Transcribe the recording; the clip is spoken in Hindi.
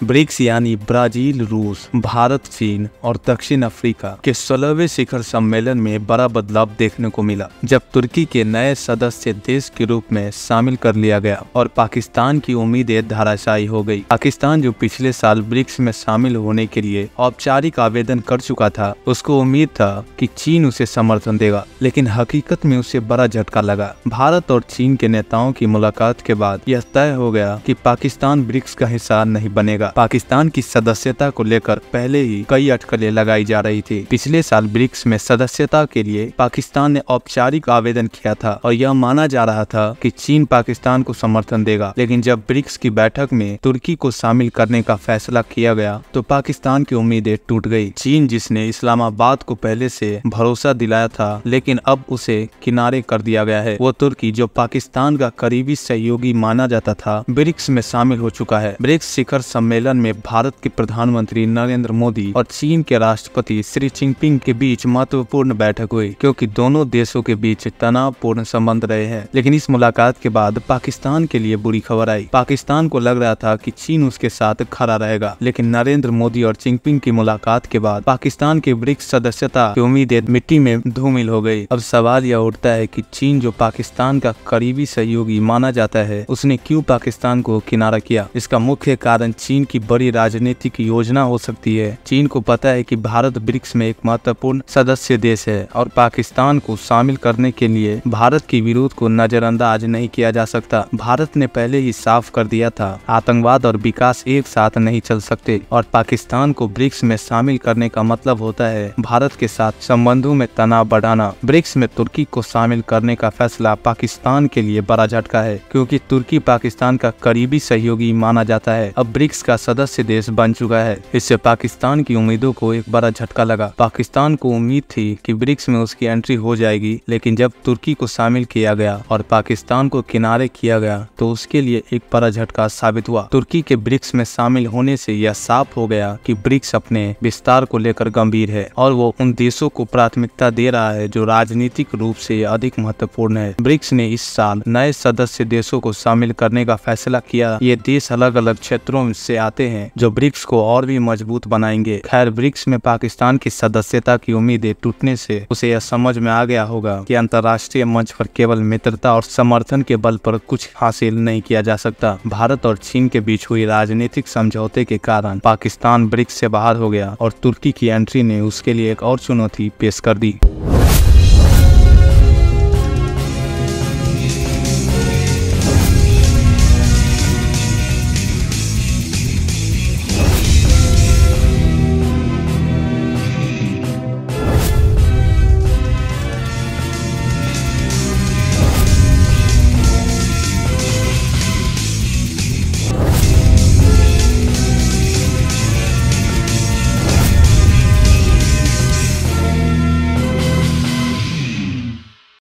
ब्रिक्स यानी ब्राजील, रूस, भारत, चीन और दक्षिण अफ्रीका के 16वें शिखर सम्मेलन में बड़ा बदलाव देखने को मिला जब तुर्की के नए सदस्य देश के रूप में शामिल कर लिया गया और पाकिस्तान की उम्मीदें धराशायी हो गई। पाकिस्तान जो पिछले साल ब्रिक्स में शामिल होने के लिए औपचारिक आवेदन कर चुका था, उसको उम्मीद था कि चीन उसे समर्थन देगा, लेकिन हकीकत में उसे बड़ा झटका लगा। भारत और चीन के नेताओं की मुलाकात के बाद यह तय हो गया कि पाकिस्तान ब्रिक्स का हिस्सा नहीं बनेगा। पाकिस्तान की सदस्यता को लेकर पहले ही कई अटकलें लगाई जा रही थी। पिछले साल ब्रिक्स में सदस्यता के लिए पाकिस्तान ने औपचारिक आवेदन किया था और यह माना जा रहा था कि चीन पाकिस्तान को समर्थन देगा, लेकिन जब ब्रिक्स की बैठक में तुर्की को शामिल करने का फैसला किया गया तो पाकिस्तान की उम्मीदें टूट गई। चीन, जिसने इस्लामाबाद को पहले से भरोसा दिलाया था लेकिन अब उसे किनारे कर दिया गया है, वो तुर्की जो पाकिस्तान का करीबी सहयोगी माना जाता था, ब्रिक्स में शामिल हो चुका है। ब्रिक्स शिखर सम्मेलन में भारत के प्रधानमंत्री नरेंद्र मोदी और चीन के राष्ट्रपति शी जिनपिंग के बीच महत्वपूर्ण बैठक हुई, क्योंकि दोनों देशों के बीच तनावपूर्ण संबंध रहे हैं। लेकिन इस मुलाकात के बाद पाकिस्तान के लिए बुरी खबर आई। पाकिस्तान को लग रहा था कि चीन उसके साथ खड़ा रहेगा, लेकिन नरेंद्र मोदी और जिनपिंग की मुलाकात के बाद पाकिस्तान की ब्रिक्स सदस्यता की उम्मीदें मिट्टी में धूमिल हो गई। अब सवाल यह उठता है कि चीन, जो पाकिस्तान का करीबी सहयोगी माना जाता है, उसने क्यों पाकिस्तान को किनारा किया? इसका मुख्य कारण चीन की बड़ी राजनीतिक योजना हो सकती है। चीन को पता है कि भारत ब्रिक्स में एक महत्वपूर्ण सदस्य देश है और पाकिस्तान को शामिल करने के लिए भारत के विरोध को नजरअंदाज नहीं किया जा सकता। भारत ने पहले ही साफ कर दिया था, आतंकवाद और विकास एक साथ नहीं चल सकते, और पाकिस्तान को ब्रिक्स में शामिल करने का मतलब होता है भारत के साथ संबंधों में तनाव बढ़ाना। ब्रिक्स में तुर्की को शामिल करने का फैसला पाकिस्तान के लिए बड़ा झटका है, क्योंकि तुर्की पाकिस्तान का करीबी सहयोगी माना जाता है, अब ब्रिक्स का सदस्य देश बन चुका है। इससे पाकिस्तान की उम्मीदों को एक बड़ा झटका लगा। पाकिस्तान को उम्मीद थी कि ब्रिक्स में उसकी एंट्री हो जाएगी, लेकिन जब तुर्की को शामिल किया गया और पाकिस्तान को किनारे किया गया तो उसके लिए एक बड़ा झटका साबित हुआ। तुर्की के ब्रिक्स में शामिल होने से यह साफ हो गया कि ब्रिक्स अपने विस्तार को लेकर गंभीर है और वो उन देशों को प्राथमिकता दे रहा है जो राजनीतिक रूप से अधिक महत्वपूर्ण है। ब्रिक्स ने इस साल नए सदस्य देशों को शामिल करने का फैसला किया। ये देश अलग अलग क्षेत्रों से आते हैं जो ब्रिक्स को और भी मजबूत बनाएंगे। खैर, ब्रिक्स में पाकिस्तान की सदस्यता की उम्मीदें टूटने से उसे यह समझ में आ गया होगा कि अंतर्राष्ट्रीय मंच पर केवल मित्रता और समर्थन के बल पर कुछ हासिल नहीं किया जा सकता। भारत और चीन के बीच हुई राजनीतिक समझौते के कारण पाकिस्तान ब्रिक्स से बाहर हो गया और तुर्की की एंट्री ने उसके लिए एक और चुनौती पेश कर दी।